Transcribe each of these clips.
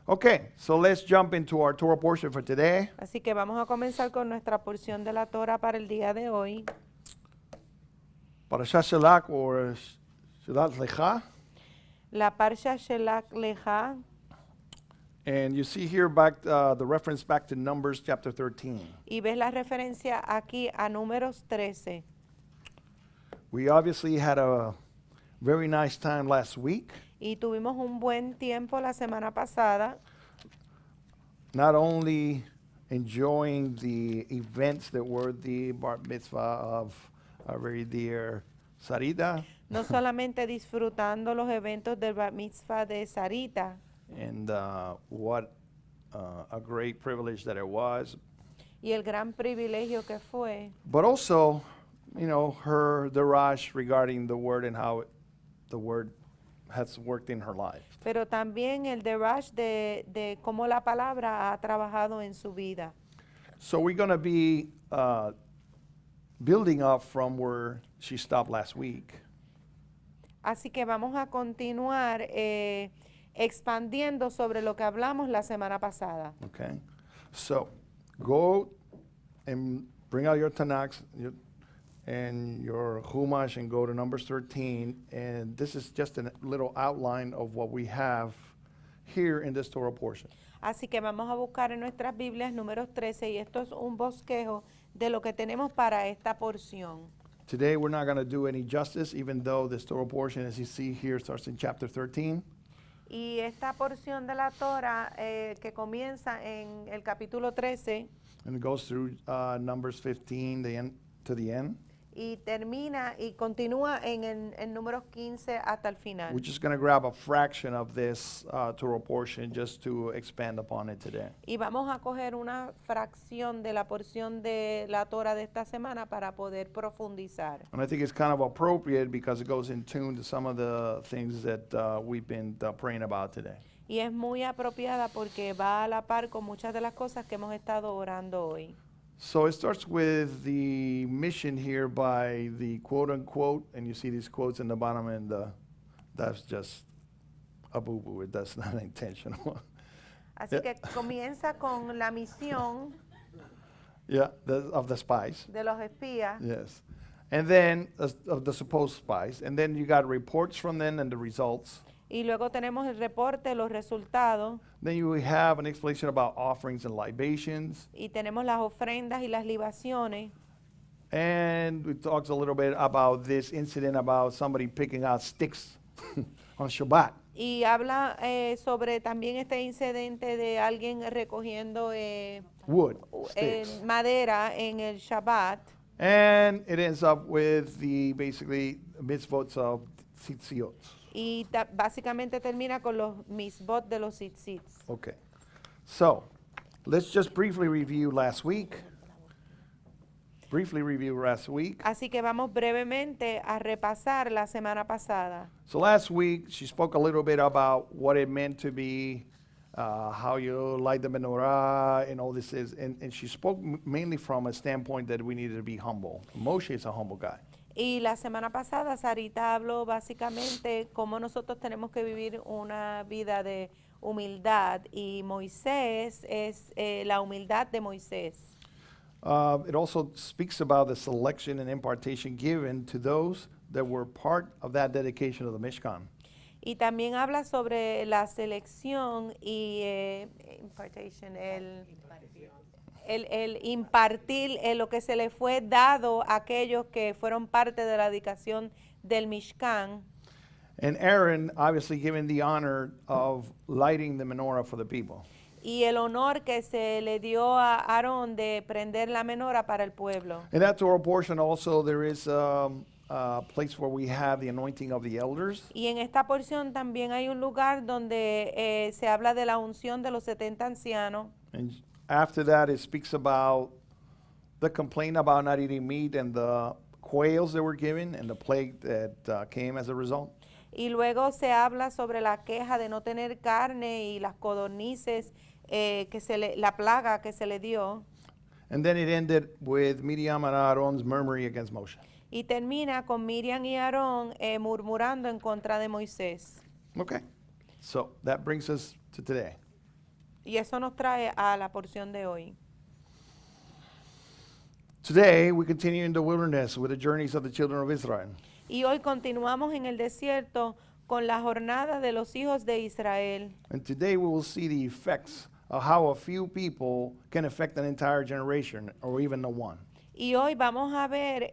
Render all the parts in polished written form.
Okay, so let's jump into our Torah portion for today. Así que vamos a comenzar con nuestra porción de la Torah para el día de hoy. Parashat Shelach or Shelach Lecha. La Parsha Shelach Lecha. And you see here back the reference back to Numbers chapter 13. Y ves la referencia aquí a Números 13. We obviously had a very nice time last week. Y tuvimos un buen tiempo la semana pasada, Not only enjoying the events that were the bar mitzvah of our very dear Sarita, no solamente disfrutando los eventos del Bar Mitzvah de Sarita, and what a great privilege that it was, y el gran privilegio que fue, but also, you know, her derash regarding the word and how the word has worked in her life. pero también el derash de cómo la palabra ha trabajado en su vida. So we're going to be building up from where she stopped last week. Así que vamos a continuar expandiendo sobre lo que hablamos la semana pasada. Okay, so go and bring out your Tanakh and your Chumash and go to Numbers 13. And this is just a little outline of what we have here in this Torah portion. Así que vamos a buscar en nuestras Biblias Números 13 y esto es un bosquejo de lo que tenemos para esta porción. Today we're not going to do any justice, even though this Torah portion, as you see here, starts in chapter 13. Y esta porción de la Torah que comienza en el capítulo 13 And it goes through Numbers 15 to the end. y termina y continúa en números 15 hasta el final. We're just going to grab a fraction of this Torah portion just to expand upon it today. Y vamos a coger una fracción de la porción de la Torah de esta semana para poder profundizar. And I think it's kind of appropriate because it goes in tune to some of the things that we've been praying about today. Y es muy apropiada porque va a la par con muchas de las cosas que hemos estado orando hoy. So it starts with the mission here by the quote unquote, and you see these quotes in the bottom, and that's just a boo boo. That's not intentional. Así que comienza con la misión Yeah, of the spies. de los espías. Yes. And then of the supposed spies. And then you got reports from them and the results. Y luego tenemos el reporte, los resultados, Then you have an explanation about offerings and libations. y tenemos las ofrendas y las libaciones. And it talks a little bit about this incident about somebody picking out sticks on Shabbat. Y habla sobre también este incidente de alguien recogiendo Wood, sticks. madera en el Shabbat. And it ends up with the basically mitzvot of tzitziot. Y básicamente termina con los misbot de los tzitzits. Okay. So let's just briefly review last week. Así que vamos brevemente a repasar la semana pasada. So last week, she spoke a little bit about what it meant to be, how you light the menorah, and all this is. And she spoke mainly from a standpoint that we needed to be humble. Moshe is a humble guy. Y la semana pasada Sarita habló básicamente cómo nosotros tenemos que vivir una vida de humildad y Moisés es la humildad de Moisés. It also speaks about the selection and impartation given to those that were part of that dedication of the Mishkan. Y también habla sobre la selección y impartation, el impartir lo que se le fue dado a aquellos que fueron parte de la dedicación del Mishkan. And Aaron obviously given the honor of lighting the menorah for the people. Y el honor que se le dio a Aarón de prender la menorá para el pueblo. In that Torah portion also there is a place where we have the anointing of the elders. Y en esta porción también hay un lugar donde se habla de la unción de los 70 ancianos. And after that, it speaks about the complaint about not eating meat and the quails that were given and the plague that came as a result. Y luego se habla sobre la queja de no tener carne y las codornices, la plaga que se le dio. And then it ended with Miriam and Aaron's murmuring against Moshe. Y termina con Miriam y Aarón murmurando en contra de Moisés. Okay, so that brings us to today. Y eso nos trae a la porción de hoy. Today, we continue in the wilderness with the journeys of the children of Israel. Y hoy continuamos en el desierto con la jornada de los hijos de Israel. And today, we will see the effects of how a few people can affect an entire generation or even the one. Y hoy vamos a ver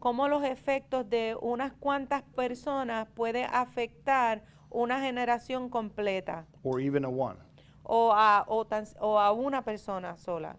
cómo los efectos de unas cuantas personas puede afectar una generación completa Or even a one. o a una persona sola.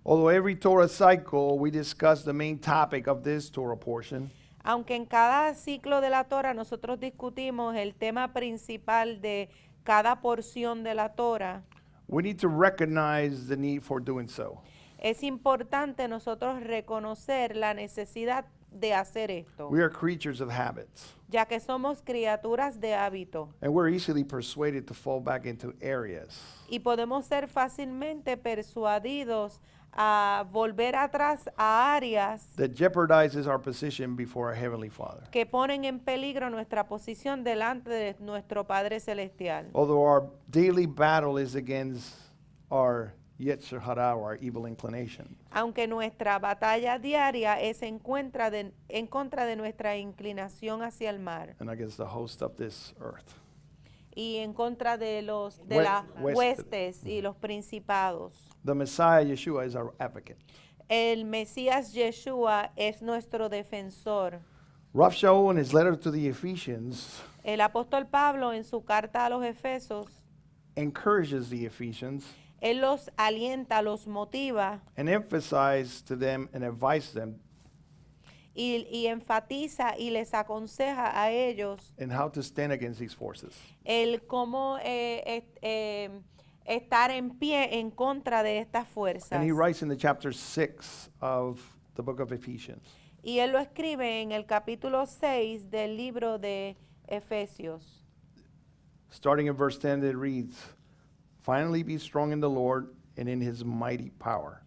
Although every Torah cycle, we discuss the main topic of this Torah portion, Aunque en cada ciclo de la Torah nosotros discutimos el tema principal de cada porción de la Torah, we need to recognize the need for doing so. es importante nosotros reconocer la necesidad de hacer esto, We are creatures of habits, ya que somos criaturas de hábito and we're easily persuaded to fall back into areas y podemos ser fácilmente persuadidos a volver atrás a áreas that jeopardizes our position before our Heavenly Father. que ponen en peligro nuestra posición delante de nuestro Padre Celestial. Although our daily battle is against our Yetzer Hara, our evil inclination. Aunque nuestra batalla diaria es en contra de nuestra inclinación hacia el mar And against the host of this earth. y en contra de las Huestes. huestes y los principados. The Messiah, Yeshua, is our advocate. El Mesías Yeshua es nuestro defensor. Rav Shaul, in his letter to the Ephesians, El apóstol Pablo en su carta a los Efesos, encourages the Ephesians él los alienta, los motiva and emphasizes to them and advises them y enfatiza y les aconseja a ellos in how to stand against these forces. el cómo estar en pie en contra de estas fuerzas. And he writes in the chapter 6 of the book of Ephesians. Y él lo escribe en el capítulo 6 del libro de Efesios. Starting in verse 10, it reads, "Finally be strong in the Lord and in his mighty power.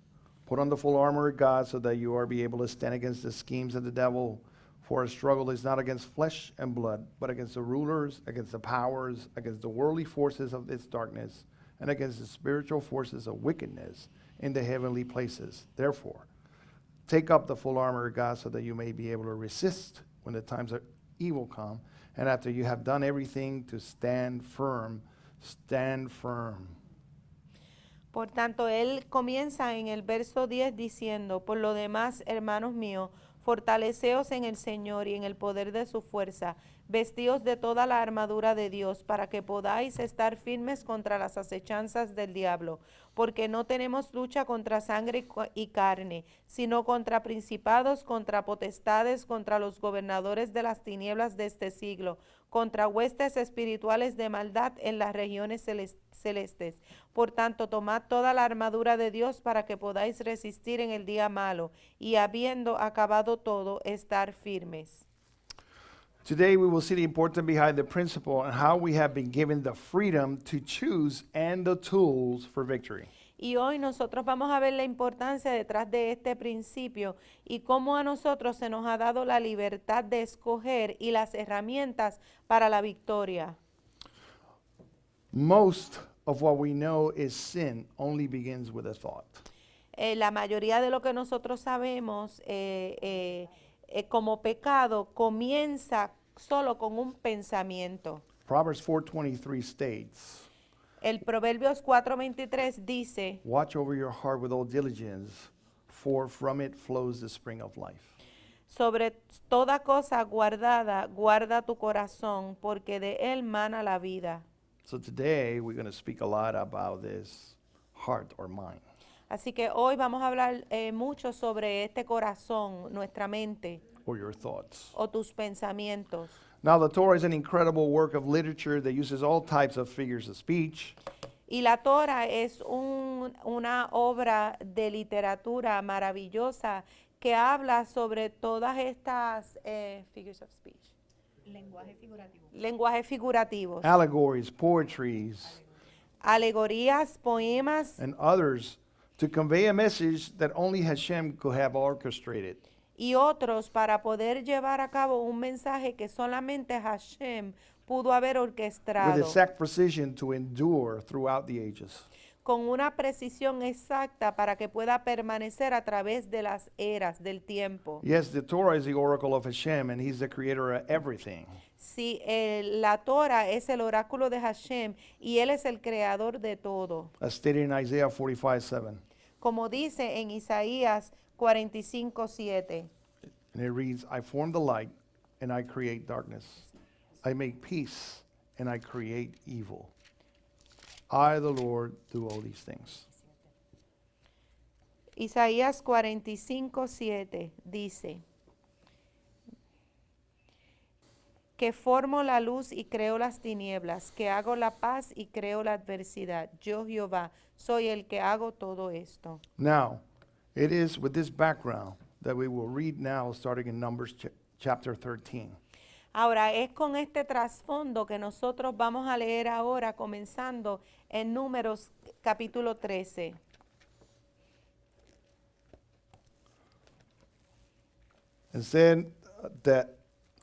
Put on the full armor of God so that you are be able to stand against the schemes of the devil. For our struggle is not against flesh and blood, but against the rulers, against the powers, against the worldly forces of this darkness, and against the spiritual forces of wickedness in the heavenly places. Therefore, take up the full armor of God so that you may be able to resist when the times of evil come, and after you have done everything to stand firm, stand firm." Por tanto, él comienza en el verso 10 diciendo, por lo demás, hermanos míos, fortaleceos en el Señor y en el poder de su fuerza, vestíos de toda la armadura de Dios para que podáis estar firmes contra las acechanzas del diablo, porque no tenemos lucha contra sangre y carne, sino contra principados, contra potestades, contra los gobernadores de las tinieblas de este siglo, contra huestes espirituales de maldad en las regiones celestes. Por tanto, tomad toda la armadura de Dios para que podáis resistir en el día malo y habiendo acabado todo, estar firmes. Today we will see the importance behind the principle and how we have been given the freedom to choose and the tools for victory. Y hoy nosotros vamos a ver la importancia detrás de este principio y cómo a nosotros se nos ha dado la libertad de escoger y las herramientas para la victoria. Most of what we know is sin only begins with a thought. La mayoría de lo que nosotros sabemos como pecado comienza solo con un pensamiento. Proverbs 4:23 states, El Proverbios 4:23 dice, "Watch over your heart with all diligence, for from it flows the spring of life." sobre toda cosa guardada, guarda tu corazón, porque de él mana la vida. So today we're going to speak a lot about this heart or mind. Así que hoy vamos a hablar mucho sobre este corazón, nuestra mente Or your thoughts. o tus pensamientos. Now, the Torah is an incredible work of literature that uses all types of figures of speech. Y la Torah es una obra de literatura maravillosa que habla sobre todas estas figures of speech. Lenguajes figurativos. Allegories, poetries, Alegorías, poemas and others to convey a message that only Hashem could have orchestrated. y otros para poder llevar a cabo un mensaje que solamente Hashem pudo haber with orquestado exact precision to endure throughout the ages. con una precisión exacta para que pueda permanecer a través de las eras del tiempo. Yes, the Torah is the oracle of Hashem, and He's the creator of everything. Si la Torah es el oráculo de Hashem y Él es el creador de todo. As stated in Isaiah 45:7. Como dice en Isaías 45:7. And it reads, I form the light, and I create darkness. I make peace, and I create evil. I, the Lord, do all these things. Isaías 45:7 dice que formo la luz y creo las tinieblas, que hago la paz y creo la adversidad. Yo, Jehová, soy el que hago todo esto. Now, it is with this background that we will read now, starting in Numbers chapter 13. Ahora, es con este trasfondo que nosotros vamos a leer ahora, comenzando en Números capítulo 13. And said that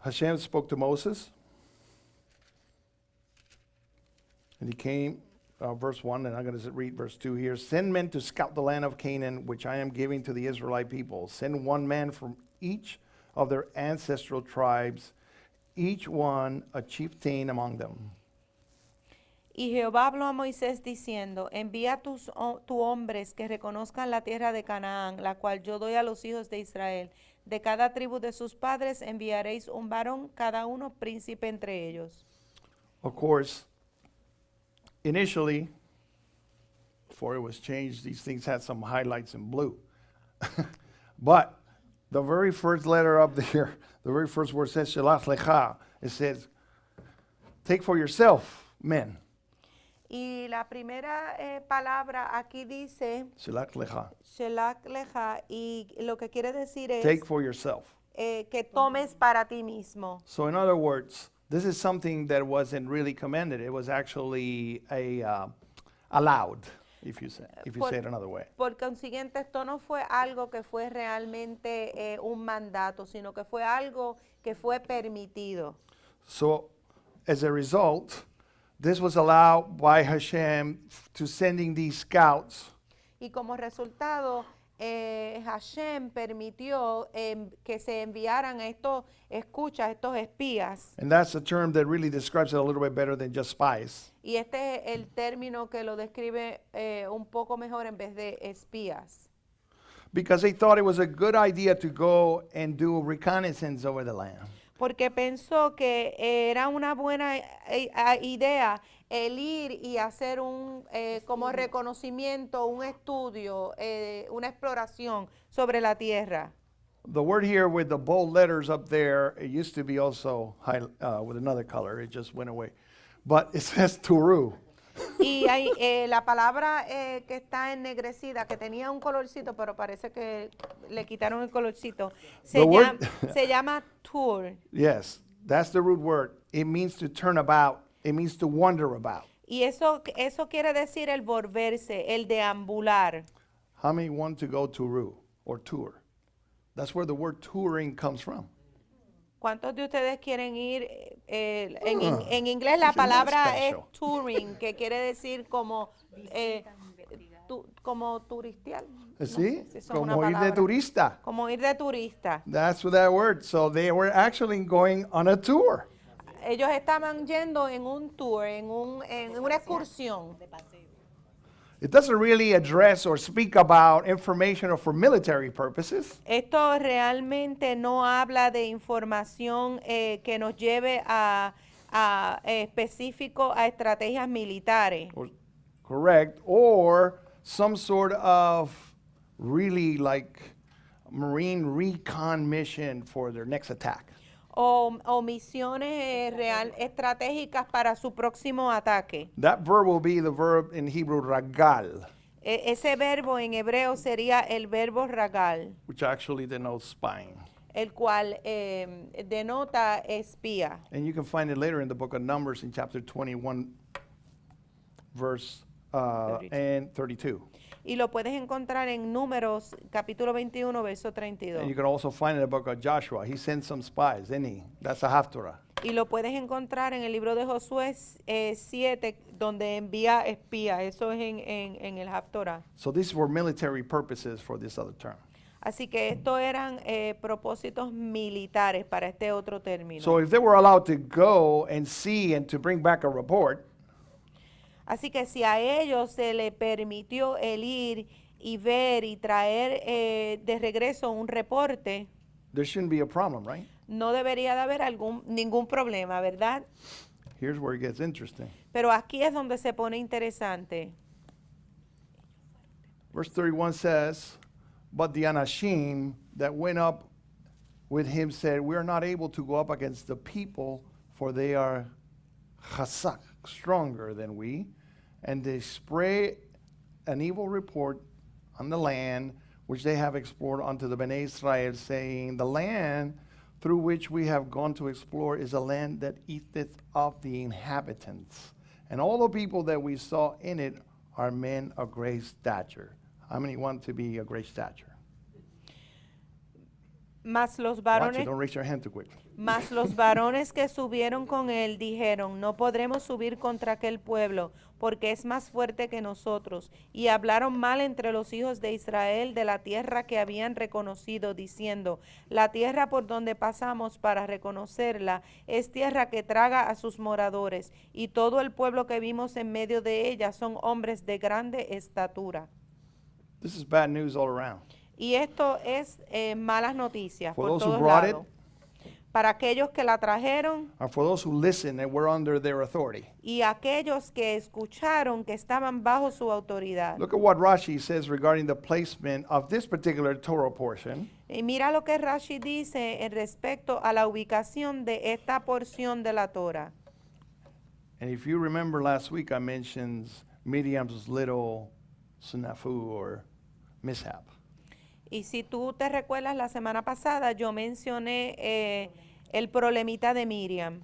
Hashem spoke to Moses, and he came, verse 1, and I'm going to read verse 2 here. Send men to scout the land of Canaan, which I am giving to the Israelite people. Send one man from each of their ancestral tribes, each one a chieftain among them. Y Jehová habló a Moisés diciendo, envía tus hombres que reconozcan la tierra de Canaán, la cual yo doy a los hijos de Israel. De cada tribu de sus padres enviaréis un varón, cada uno príncipe entre ellos. Of course, initially, before it was changed, these things had some highlights in blue. But the very first letter up there, the very first word says, Shelach lecha. It says, take for yourself men. Y la primera palabra aquí dice, Shelach lecha. Shelach lecha, y lo que quiere decir es Take for yourself. que tomes para ti mismo. So in other words, this is something that wasn't really commanded. It was actually allowed, if you say it another way. Por consiguiente, esto no fue algo que fue realmente un mandato, sino que fue algo que fue permitido. So as a result, this was allowed by Hashem to sending these scouts Y como resultado, Hashem permitió que se enviaran a estos estos espías. and that's a term that really describes it a little bit better than just spies. Y este es el término que lo describe un poco mejor en vez de espías. Because they thought it was a good idea to go and do reconnaissance over the land. Porque pensó que era una buena idea el ir y hacer un como reconocimiento, un estudio, una exploración sobre la tierra. The word here with the bold letters up there, it used to be also with another color. It just went away. But it says Turu. Y hay, la palabra que está ennegrecida, que tenía un colorcito, pero parece que le quitaron el colorcito, se llama tour. Yes, that's the root word. It means to turn about. It means to wander about. Y eso quiere decir el volverse, el deambular. How many want to go Turu or tour? That's where the word touring comes from. ¿Cuántos de ustedes quieren ir? En inglés la palabra es touring, que quiere decir como, como turistial. No ¿Sí? sé si eso es una Como ir de palabra. turista. Como ir de turista. That's what that word. So they were actually going on a tour. Ellos estaban yendo en un tour, en una excursión. It doesn't really address or speak about information or for military purposes. Esto realmente no habla de información que nos lleve a específico a estrategias militares. Correct. Or some sort of really like marine recon mission for their next attack. O misiones estratégicas para su próximo ataque. That verb will be the verb in Hebrew ragal, Ese verbo en hebreo sería el verbo ragal, which actually denotes spying. el cual denota espía. And you can find it later in the book of Numbers in chapter 21, verse 32. and 32. Y lo puedes encontrar en Números, capítulo 21, verso And 32. you can also find it in the book of Joshua. He sent some spies, didn't he? That's a Haftorah. Y lo puedes encontrar en el libro de Josué 7, donde envía espías. Eso es en el Haftorah. So these were military purposes for this other term. Así que estos eran propósitos militares para este otro término. So if they were allowed to go and see and to bring back a report, Así que si a ellos se le permitió el ir y ver y traer de regreso un reporte, there shouldn't be a problem, right? no debería de haber ningún problema, ¿verdad? Here's where it gets interesting. Pero aquí es donde se pone interesante. Verse 31 says, but the Anashim that went up with him said, we are not able to go up against the people, for they are chazak, stronger than we, and they spread an evil report on the land which they have explored unto the Bnei Israel, saying, the land through which we have gone to explore is a land that eateth up the inhabitants. And all the people that we saw in it are men of great stature. How many want to be a great stature? Mas los Watch it, varones don't raise your hand too quick. Mas los varones que subieron con él dijeron, no podremos subir contra aquel pueblo, porque es más fuerte que nosotros. Y hablaron mal entre los hijos de Israel de la tierra que habían reconocido, diciendo, la tierra por donde pasamos para reconocerla es tierra que traga a sus moradores, y todo el pueblo que vimos en medio de ella son hombres de grande estatura. This is bad news all around. Y esto es malas noticias For por those who todos brought lados. Para aquellos que la trajeron And for those who listened and were under their authority. y aquellos que escucharon que estaban bajo su autoridad. Look at what Rashi says regarding the placement of this particular Torah portion. Y mira lo que Rashi dice en respecto a la ubicación de esta porción de la Torah. And if you remember last week, I mentioned Miriam's little snafu or mishap. Y si tú te recuerdas la semana pasada, yo mencioné el problemita de Miriam.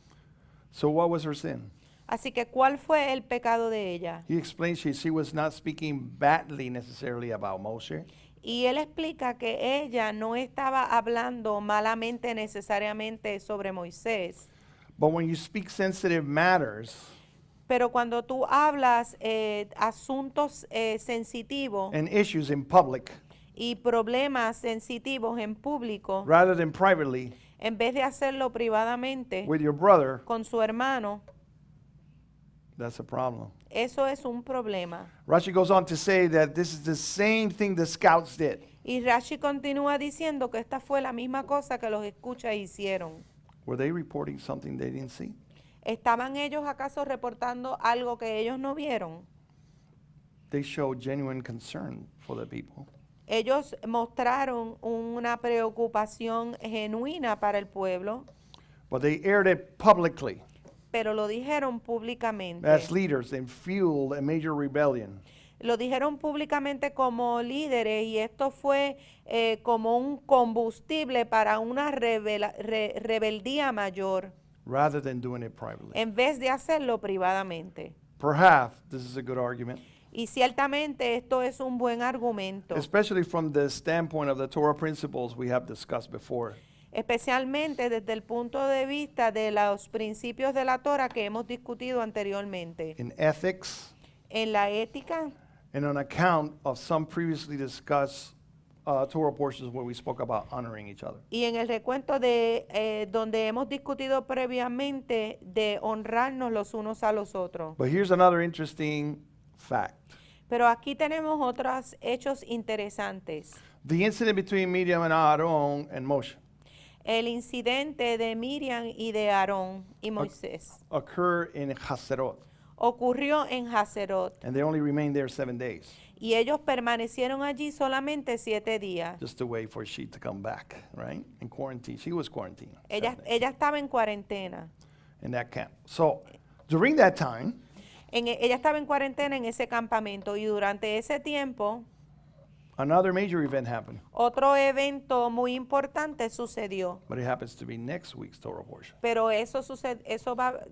So what was her sin? Así que, ¿cuál fue el pecado de ella? He explains she was not speaking badly necessarily about Moshe. Y él explica que ella no estaba hablando malamente necesariamente sobre Moisés. But when you speak sensitive matters Pero cuando tú hablas asuntos sensitivos and issues in public, y problemas sensitivos en público, rather than privately en vez de hacerlo privadamente with your brother, con su hermano, that's a problem. eso es un problema. Rashi goes on to say that this is the same thing the scouts did. Y Rashi continúa diciendo que esta fue la misma cosa que los escuchas hicieron. Were they reporting something they didn't see? ¿Estaban ellos acaso reportando algo que ellos no vieron? They showed genuine concern for the people. Ellos mostraron una preocupación genuina para el pueblo, But they aired it publicly pero lo dijeron públicamente. as leaders and fueled a major rebellion. Lo dijeron públicamente como líderes y esto fue como un combustible para una rebeldía mayor Rather than doing it privately. en vez de hacerlo privadamente. Perhaps this is a good argument, Y ciertamente esto es un buen argumento, especially from the standpoint of the Torah principles we have discussed before. especialmente desde el punto de vista de los principios de la Torah que hemos discutido anteriormente. In ethics En la ética and on account of some previously discussed Torah portions where we spoke about honoring each other. y en el recuento de donde hemos discutido previamente de honrarnos los unos a los otros. But here's another interesting fact. Pero aquí tenemos otros hechos interesantes. The incident between Miriam and Aaron and Moshe El incidente de Miriam y de Aarón y Moisés occurred in Haserot, ocurrió en Hazerot and they only remained there 7 days, y ellos permanecieron allí solamente 7 días. just to wait for she to come back, right? In quarantine. She was quarantined. Ella 7 days estaba en cuarentena. in that camp. So during that time, Ella estaba en cuarentena en ese campamento y durante ese tiempo another major event happened, otro evento muy importante sucedió. but it happens to be next week's Torah portion, Pero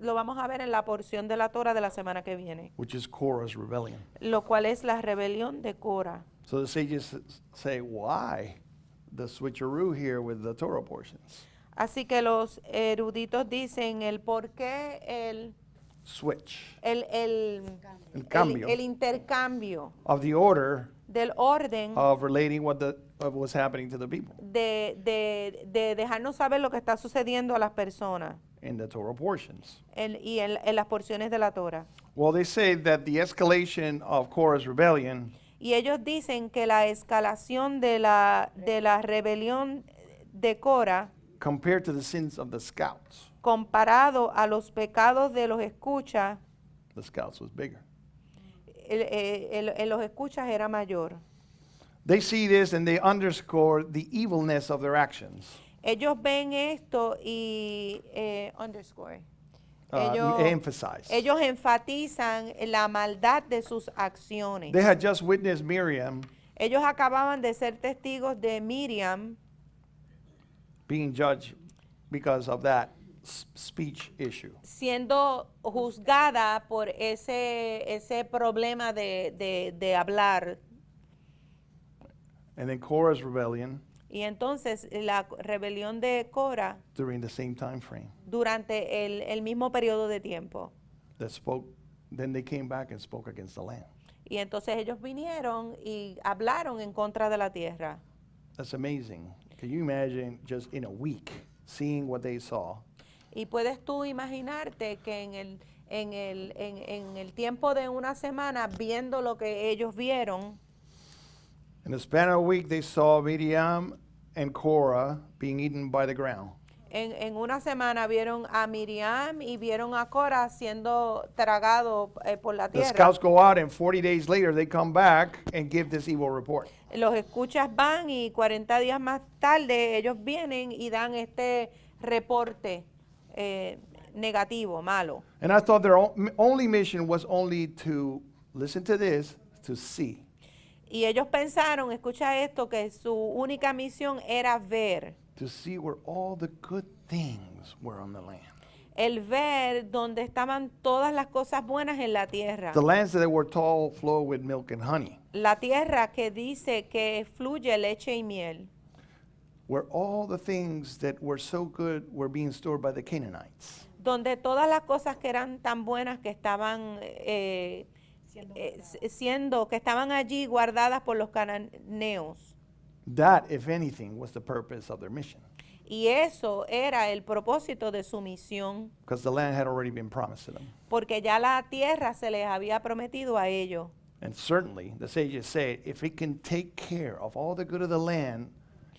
lo vamos a ver en la porción de la Torah de la semana que viene, which is Korah's rebellion. lo cual es la rebelión de Cora. So the sages say, why the switcheroo here with the Torah portions? Así que los eruditos dicen el por qué switch, el, el, el cambio el intercambio of the order del orden of relating what was happening to the people de dejarnos saber lo que está sucediendo a las personas in the Torah portions. en las porciones de la Torah. Well, they say that the escalation of Korah's rebellion Y ellos dicen que la escalación de la rebelión de Cora, compared to the sins of the scouts, comparado a los pecados de los escuchas, the scouts was bigger. los escuchas era mayor. They see this and they underscore the evilness of their actions. Ellos ven esto y underscore. Emphasize. Ellos enfatizan la maldad de sus acciones. They had just witnessed Miriam Ellos acababan de ser testigos de Miriam being judged because of that speech issue. siendo juzgada por ese problema de hablar. And then Korah's rebellion Y entonces la rebelión de Cora during the same time frame durante el mismo periodo de tiempo. that spoke, then they came back and spoke against the land. Y entonces ellos vinieron y hablaron en contra de la tierra. That's amazing. Can you imagine just in a week seeing what they saw? Y puedes tú imaginarte que en el tiempo de una semana, viendo lo que ellos vieron, In the span of a week, they saw Miriam and Korah being eaten by the ground. en una semana vieron a Miriam y vieron a Cora siendo tragado por la The tierra. scouts go out, and 40 days later, they come back and give this evil report. Los escuchas van y 40 días más tarde ellos vienen y dan este reporte negativo, malo. And I thought their only mission was only to listen to this, to see. Y ellos pensaron, escucha esto, que su única misión era ver. To see where all the good things were on the land. El ver donde estaban todas las cosas buenas en la tierra. The lands that were tall flow with milk and honey. La tierra que dice que fluye leche y miel. Where all the things that were so good were being stored by the Canaanites. Donde todas las cosas que eran tan buenas que estaban que estaban allí guardadas por los cananeos. That, if anything, was the purpose of their mission. Y eso era el propósito de su misión, Because the land had already been promised to them. porque ya la tierra se les había prometido a ellos. And certainly, the sages say, if it can take care of all the good of the land,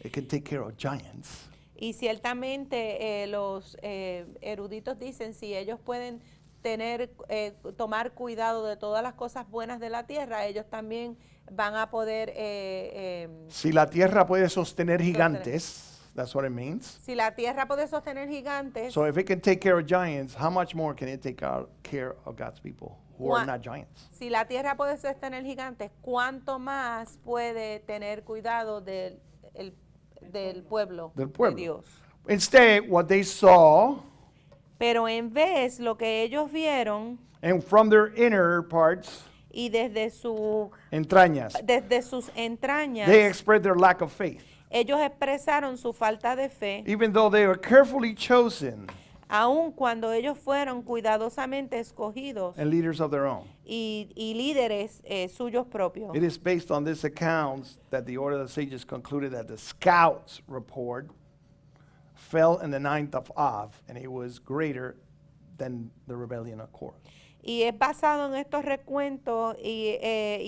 it can take care of giants. Y ciertamente los eruditos dicen, si ellos pueden tomar cuidado de todas las cosas buenas de la tierra, ellos también van a poder Si la tierra puede sostener gigantes, that's what it means. si la tierra puede sostener gigantes, So if it can take care of giants, how much more can it take care of God's people who are not giants? si la tierra puede sostener gigantes, ¿cuánto más puede tener cuidado del pueblo Del pueblo. de Dios? Instead, what they saw, Pero en vez lo que ellos vieron and from their inner parts, y desde entrañas, sus entrañas, they expressed their lack of faith. ellos expresaron su falta de fe, Even though they were carefully chosen aun cuando ellos fueron cuidadosamente escogidos and leaders of their own. y líderes suyos propios. It is based on this accounts that the order of the sages concluded that the scouts' report fell in the 9th of Av, and it was greater than the rebellion of Korah. Y es basado en estos recuentos y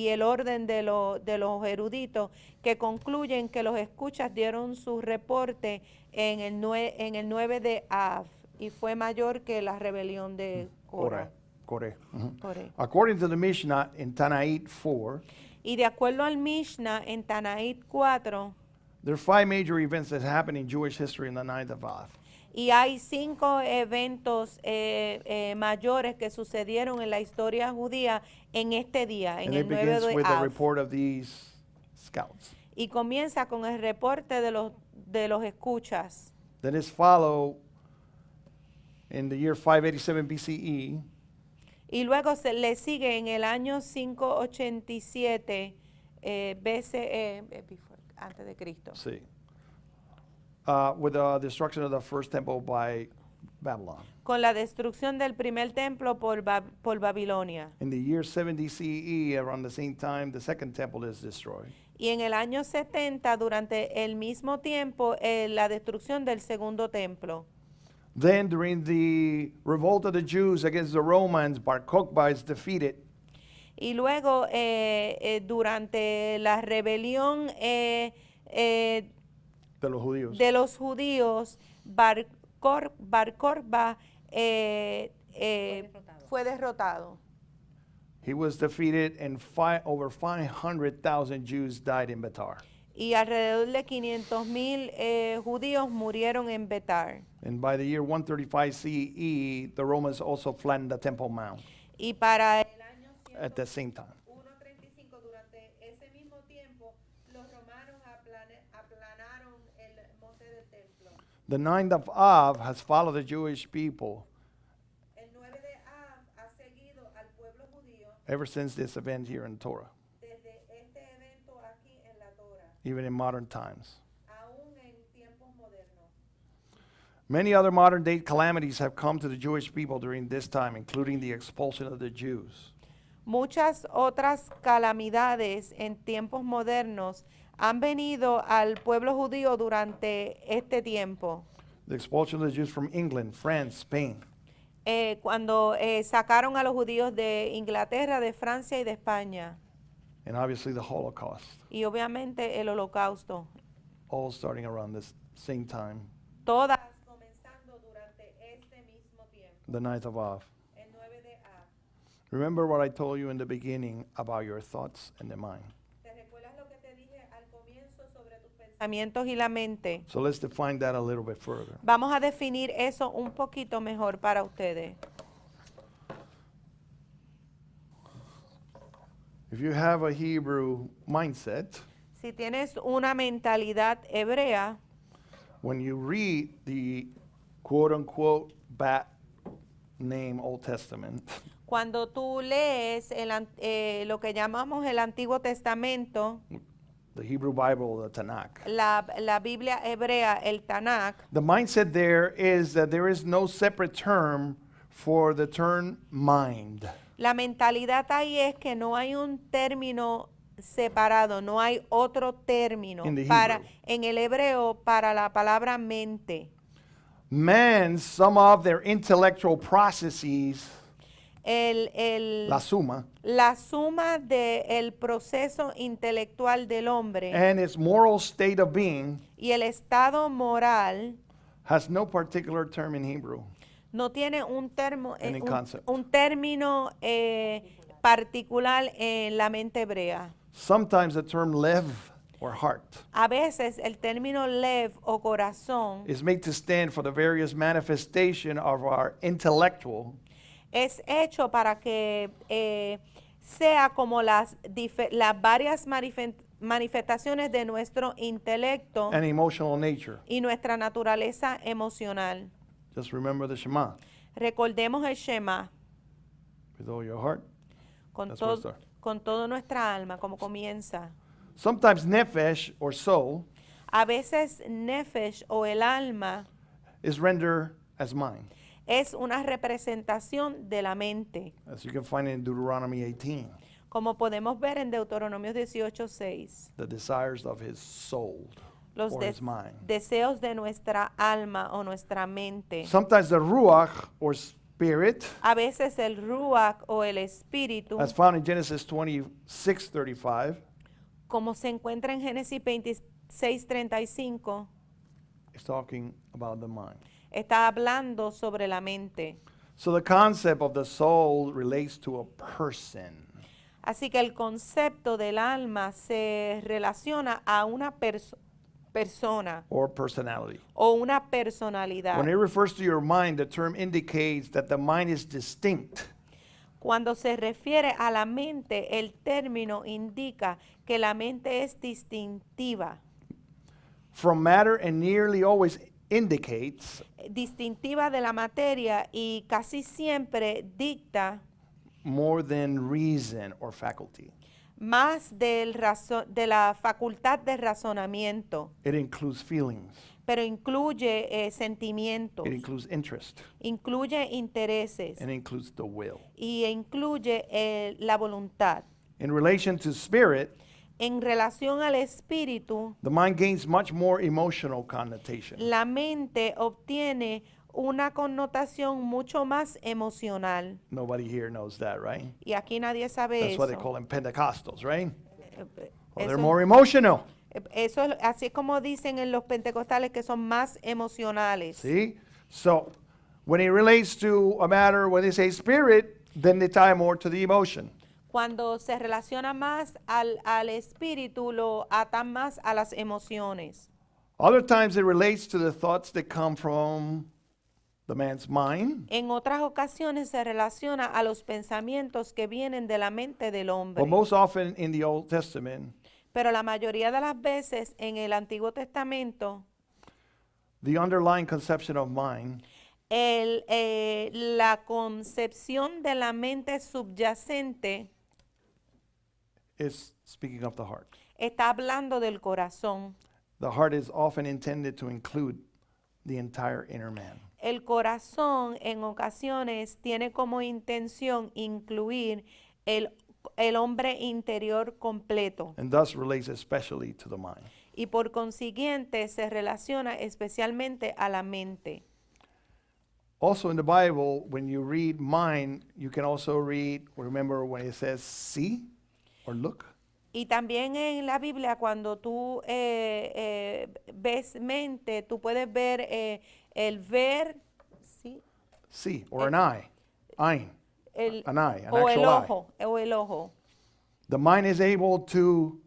el orden de los eruditos que concluyen que los escuchas dieron su reporte en el 9 de Av y fue mayor que la rebelión de Cora. Korah. Coré. According to the Mishnah in Tanait 4, Y de acuerdo al Mishnah en Tanaít 4, there are 5 major events that happened in Jewish history in the 9th of Av. y hay 5 eventos mayores que sucedieron en la historia judía en este día, en And el it 9 begins de with the Av. report of these scouts. Y comienza con el reporte de los escuchas. Then is followed in the year 587 BCE Y luego le sigue en el año 587 BCE, antes de Cristo. see, with the destruction of the first temple by Babylon. con la destrucción del primer templo por Babilonia. In the year 70 CE, around the same time, the second temple is destroyed. Y en el año 70, durante el mismo tiempo, la destrucción del segundo templo. Then, during the revolt of the Jews against the Romans, Bar Kokhba is defeated. Y luego, durante la rebelión De los judíos. de los judíos, Bar Kokhba fue derrotado. He was defeated, and over 500,000 Jews died in Betar. Y alrededor de 500,000 judíos murieron en Betar. And by the year 135 CE, the Romans also flattened the Temple Mount Y para el año at the same time. 135, durante ese mismo tiempo, los romanos aplanaron el monte del templo. The 9th of Av has followed the Jewish people El 9 de Av ha seguido al pueblo judío ever since this event here in Torah, desde este evento aquí en la Torah, even in modern times. aún en tiempos modernos. Many other modern day calamities have come to the Jewish people during this time, including the expulsion of the Jews. Muchas otras calamidades en tiempos modernos han venido al pueblo judío durante este tiempo. The expulsion of the Jews from England, France, Spain. Cuando sacaron a los judíos de Inglaterra, de Francia y de España. And obviously the Holocaust, Y obviamente el holocausto. all starting around this same time, Todas comenzando durante este mismo tiempo, the 9th of Av. el 9 de Av. Remember what I told you in the beginning about your thoughts and the mind. ¿Te recuerdas lo que te dije al comienzo sobre tus pensamientos y la mente? So let's define that a little bit further. Vamos a definir eso un poquito mejor para ustedes. If you have a Hebrew mindset, Si tienes una mentalidad hebrea, when you read the quote unquote bat name Old Testament, cuando tú lees lo que llamamos el Antiguo Testamento, the Hebrew Bible, the Tanakh, la Biblia hebrea, el Tanakh, the mindset there is that there is no separate term for the term mind. la mentalidad ahí es que no hay un término separado, no hay otro término In the para Hebrew. en el hebreo para la palabra mente. Man, some of their intellectual processes, la suma, La suma del proceso intelectual del hombre and its moral state of being y el estado moral has no particular term in Hebrew. no tiene Any concept. un término particular en la mente hebrea. Sometimes the term lev or heart A veces el término lev o corazón is made to stand for the various manifestation of our intellectual es hecho para que sea como las varias manifestaciones de nuestro intelecto and emotional nature. y nuestra naturaleza emocional. Just remember the Shema. Recordemos el Shema With all your heart. con, That's where it starts. con toda nuestra alma, como comienza. Sometimes nefesh or soul A veces nefesh o el alma is rendered as mind, es una representación de la mente, as you can find in Deuteronomy 18, como podemos ver en Deuteronomio 18:6. the desires of his soul Los or his mind. deseos de nuestra alma o nuestra mente. Sometimes the ruach or spirit, A veces el ruach o el espíritu, as found in Genesis 26:35, como se encuentra en Génesis 26:35, is talking about the mind. está hablando sobre la mente. So the concept of the soul relates to a person. Así que el concepto del alma se relaciona a una persona Or personality. o una personalidad. When it refers to your mind, the term indicates that the mind is distinct Cuando se refiere a la mente, el término indica que la mente es distintiva, from matter and nearly always indicates distintiva de la materia y casi siempre dicta more than reason or faculty. más de la facultad de razonamiento, It includes feelings. pero incluye sentimientos, It includes interest. incluye intereses And it includes the will. y incluye la voluntad. In relation to spirit, En relación al espíritu, the mind gains much more emotional connotation. la mente obtiene una connotación mucho más emocional. Nobody here knows that, right? Y aquí nadie sabe That's why they eso. call them Pentecostals, right? Well, they're Eso, more emotional. eso es así como dicen en los pentecostales que son más emocionales. See? So when it relates to a matter, when they say spirit, then they tie more to the emotion. Cuando se relaciona más al espíritu, lo atan más a las emociones. Other times it relates to the thoughts that come from the man's mind. En otras ocasiones se relaciona a los pensamientos que vienen de la mente del hombre. But most often in the Old Testament, Pero la mayoría de las veces en el Antiguo Testamento, the underlying conception of mind la concepción de la mente subyacente is speaking of the heart. está hablando del corazón. The heart is often intended to include the entire inner man. El corazón en ocasiones tiene como intención incluir el hombre interior completo And thus relates especially to the mind. y por consiguiente se relaciona especialmente a la mente. Also in the Bible, when you read mind, you can also read, remember when it says see or look? Y también en la Biblia cuando tú ves mente, tú puedes ver el ver, ¿sí? See, or an eye. Ein. An eye, an o el actual eye. ojo, o el ojo. The mind is able to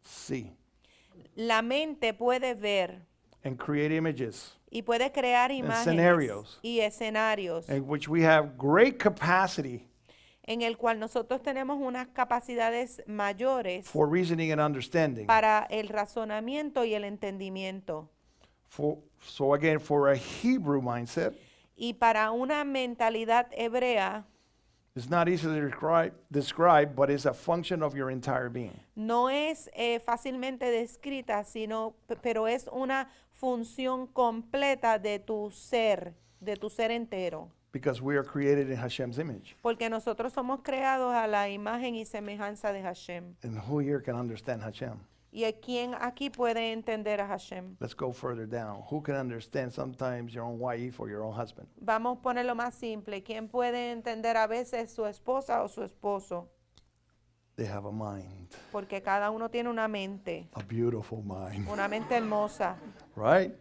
see La mente puede ver and create images y puede crear imágenes scenarios. y escenarios in which we have great capacity en el cual nosotros tenemos unas capacidades mayores for reasoning and understanding. para el razonamiento y el entendimiento. So again, for a Hebrew mindset, Y para una mentalidad hebrea, it's not easily described, but it's a function of your entire being. no es fácilmente descrita, pero es una función completa de tu ser entero. Because we are created in Hashem's image. Porque nosotros somos creados a la imagen y semejanza de Hashem. And who here can understand Hashem? ¿Y quién aquí puede entender a Hashem? Let's go further down. Who can understand sometimes your own wife or your own husband? Vamos a ponerlo más simple. ¿Quién puede entender a veces su esposa o su esposo? They have a mind, Porque cada uno tiene una mente a mente hermosa. right?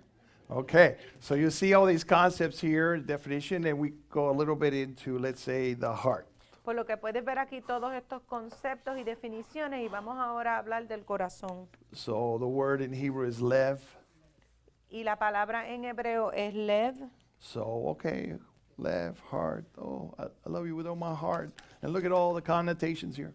Okay, so you see all these concepts here, definition, and we go a little bit into, let's say, the heart. Por lo que puedes ver aquí todos estos conceptos y definiciones y vamos ahora a hablar del corazón. So the word in Hebrew is lev. Y la palabra en hebreo es lev. So, okay, lev, heart. Oh, I love you with all my heart. And look at all the connotations here.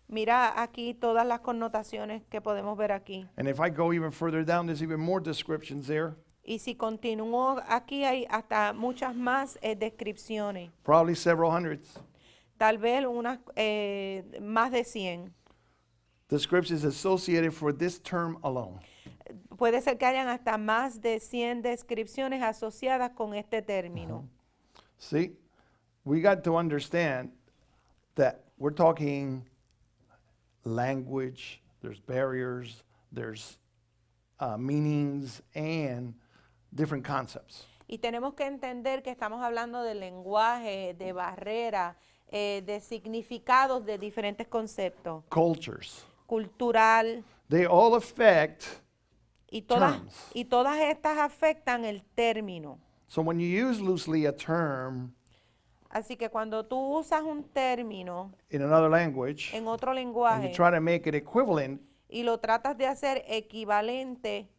Mira aquí todas las connotaciones que podemos ver aquí. And if I go even further down, there's even more descriptions there. Y si continúo, aquí hay hasta muchas más descripciones. Probably several hundreds. Tal vez unas más de 100. Descriptions associated for this term alone. Puede ser que hayan hasta más de 100 descripciones asociadas con este término. See, we got to understand that we're talking language, there's barriers, there's meanings, and different concepts. Y tenemos que entender que estamos hablando de lenguaje, de barrera, de significados de diferentes conceptos. Cultures. Cultural. They all affect Y terms. todas estas afectan el término. So when you use loosely a term Así que cuando tú usas un término in another language en otro and lenguaje you try to make it equivalent y lo tratas de hacer equivalente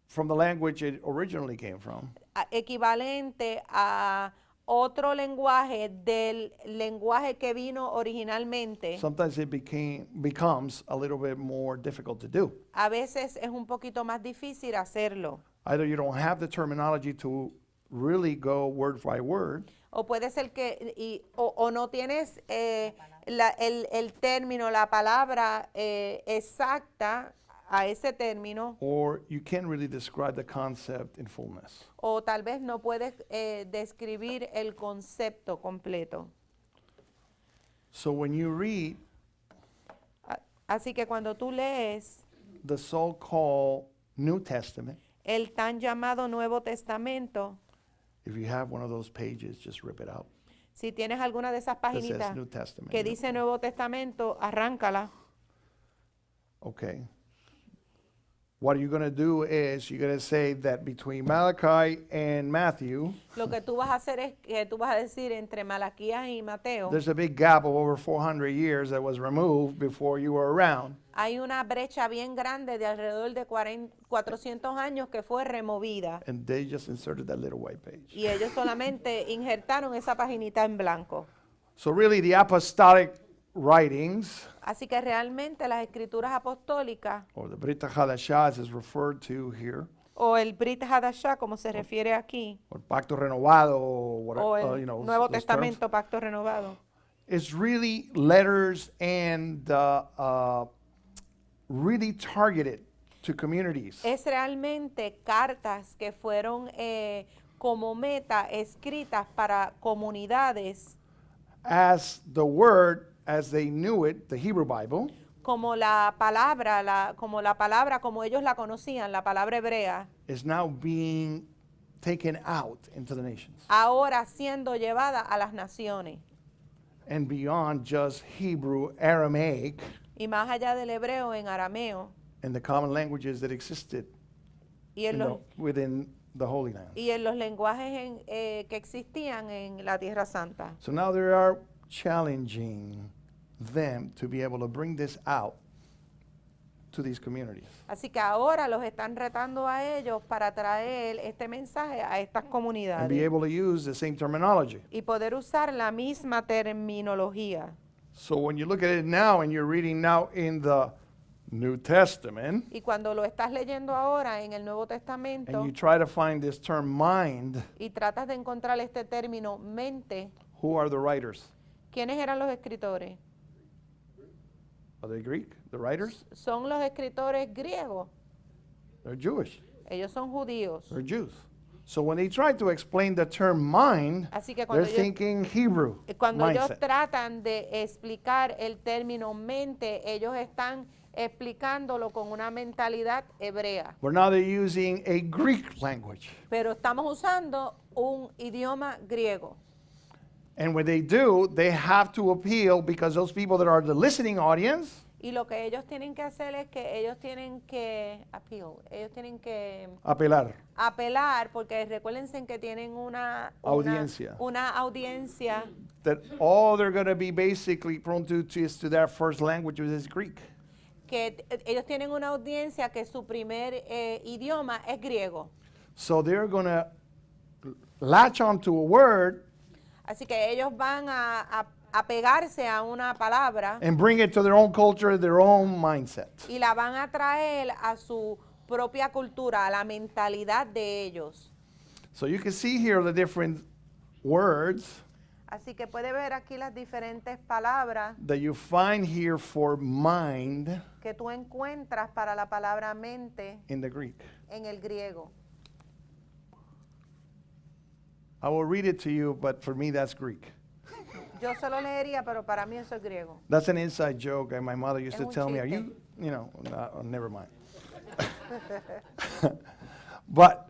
from the language it originally came from, equivalente a otro lenguaje del lenguaje que vino originalmente, sometimes it becomes a little bit more difficult to do. a veces es un poquito más difícil hacerlo. Either you don't have the terminology to really go word by word, O puede ser que, o no tienes el término, la palabra exacta a ese término, or you can't really describe the concept in fullness. o tal vez no puedes describir el concepto completo. So when you read Así que cuando tú lees the so-called New Testament, el tan llamado Nuevo Testamento, if you have one of those pages, just rip it out. si tienes alguna de esas That says paginitas New Testament. que dice Nuevo Testamento, arráncala. Okay. What you're going to do is you're going to say that between Malachi and Matthew, Lo que tú vas a hacer es que tú vas a decir entre Malaquías y Mateo, there's a big gap of over 400 years that was removed before you were around. hay una brecha bien grande de alrededor de 400 años que fue removida. And they just inserted that little white page. Y ellos solamente injertaron esa paginita en blanco. So really the apostolic writings, Así que realmente las escrituras apostólicas, or the Brit Hadashah as is referred to here, o el Brit Hadashah como se refiere aquí, or Pacto Renovado, or whatever, o el Nuevo those terms, Testamento, Pacto Renovado, is really letters and really targeted to communities. es realmente cartas que fueron como meta escritas para comunidades, As the word, as they knew it, the Hebrew Bible, como como ellos la conocían, la palabra hebrea, is now being taken out into the nations ahora siendo llevada a las naciones. and beyond just Hebrew, Aramaic, Y más allá del hebreo en arameo and the common languages that existed y en los, within the Holy Land. y en los lenguajes que existían en la Tierra Santa. So now they are challenging them to be able to bring this out to these communities. Así que ahora los están retando a ellos para traer este mensaje a estas And be comunidades able to use the same terminology. y poder usar la misma terminología. So when you look at it now and you're reading now in the New Testament, Y cuando lo estás leyendo ahora en el Nuevo Testamento and you try to find this term mind, y tratas de encontrar este término mente, who are the writers? ¿quiénes eran los escritores? Are they Greek? The writers? Son los escritores griegos. They're Jewish. Ellos son judíos. They're Jews. So when they try to explain the term mind, Así que they're cuando thinking Hebrew ellos mindset. tratan de explicar el término mente, ellos están explicándolo con una mentalidad hebrea. But now they're using a Greek language. Pero estamos usando un idioma griego. And when they do, they have to appeal because those people that are the listening audience Y lo que ellos tienen que hacer es que ellos tienen que apelar. apelar, porque recuérdense que tienen una Audiencia. una audiencia That all they're going to be basically prone to is to their first language, which is Greek. que ellos tienen una audiencia que su primer idioma es griego. So they're going to latch onto a word Así que ellos van a pegarse a una palabra and bring it to their own culture, their own mindset. y la van a traer a su propia cultura, a la mentalidad de ellos. So you can see here the different words Así que puede ver aquí las diferentes palabras that you find here for mind que tú encuentras para la palabra mente in the Greek. en el griego. I will read it to you, but for me that's Greek. Yo se lo leería, pero para mí eso es griego. That's an inside joke, and my mother used Es to un tell me, "Are chiste. never mind." But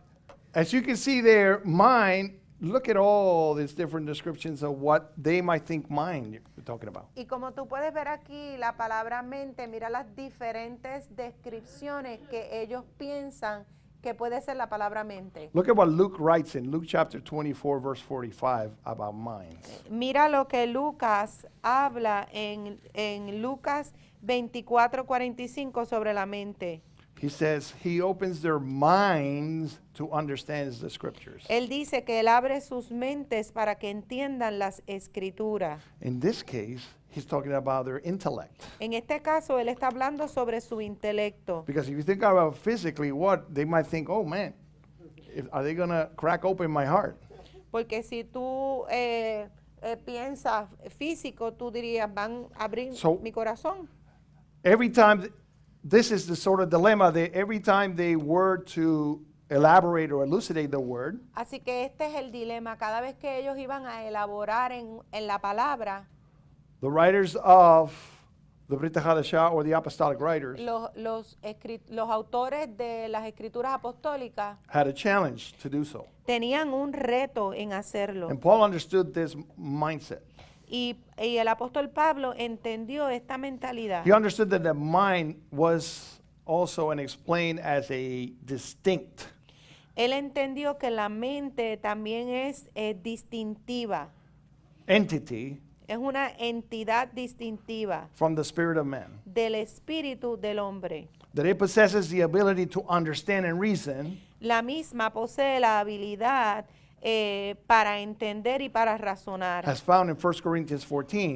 as you can see there, mind, look at all these different descriptions of what they might think mind you're talking about. Y como tú puedes ver aquí la palabra mente, mira las diferentes descripciones que ellos piensan que puede ser la palabra mente. Look at what Luke writes in Luke chapter 24, verse 45 about minds. Mira lo que Lucas habla en Lucas 24:45 sobre la mente. He says he opens their minds to understand the scriptures. Él dice que él abre sus mentes para que entiendan las escrituras. In this case, he's talking about their intellect. En este caso, él está hablando sobre su intelecto. Because if you think about physically what, they might think, oh man, are they going to crack open my heart? Porque si tú piensas físico, tú dirías, van a abrir So- mi corazón. Every time, this is the sort of dilemma that every time they were to elaborate or elucidate the word, Así que este es el dilema. Cada vez que ellos iban a elaborar en la palabra, the writers of the Brit Hadashah or the apostolic writers los autores de las escrituras apostólicas had a challenge to do so. tenían un reto en hacerlo. And Paul understood this mindset. Y el apóstol Pablo entendió esta mentalidad. He understood that the mind was also and explained as a distinct Él entendió que la mente también es distintiva, entity es una entidad distintiva from the spirit of man. del espíritu del hombre. That it possesses the ability to understand and reason, La misma posee la habilidad para entender y para razonar. as found in 1 Corinthians 14.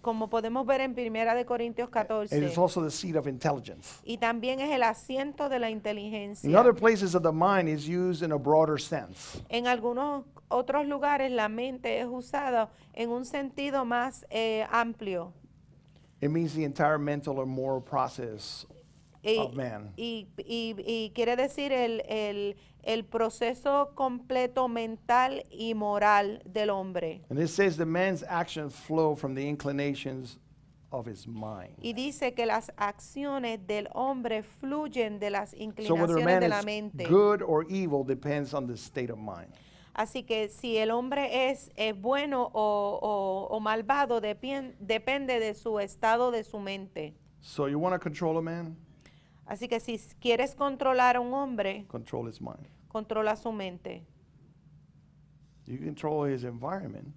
Como podemos ver en 1 de Corintios It is 14. also the seat of intelligence. Y también es el asiento de la In inteligencia. other places of the mind is used in a broader sense. En algunos otros lugares la mente es usada en un sentido más amplio. It means the entire mental or moral process Y, of man. y quiere decir el proceso completo mental y moral del hombre. And it says the man's actions flow from the inclinations of his mind. Y dice que las acciones del hombre fluyen de las So whether a inclinaciones man de la is mente. good or evil depends on the state of mind. Así que si el hombre es bueno o malvado, depende de su estado de su mente. So you want to control a man? Así que si quieres controlar a un hombre, Control his mind. controla su mente. You control his environment,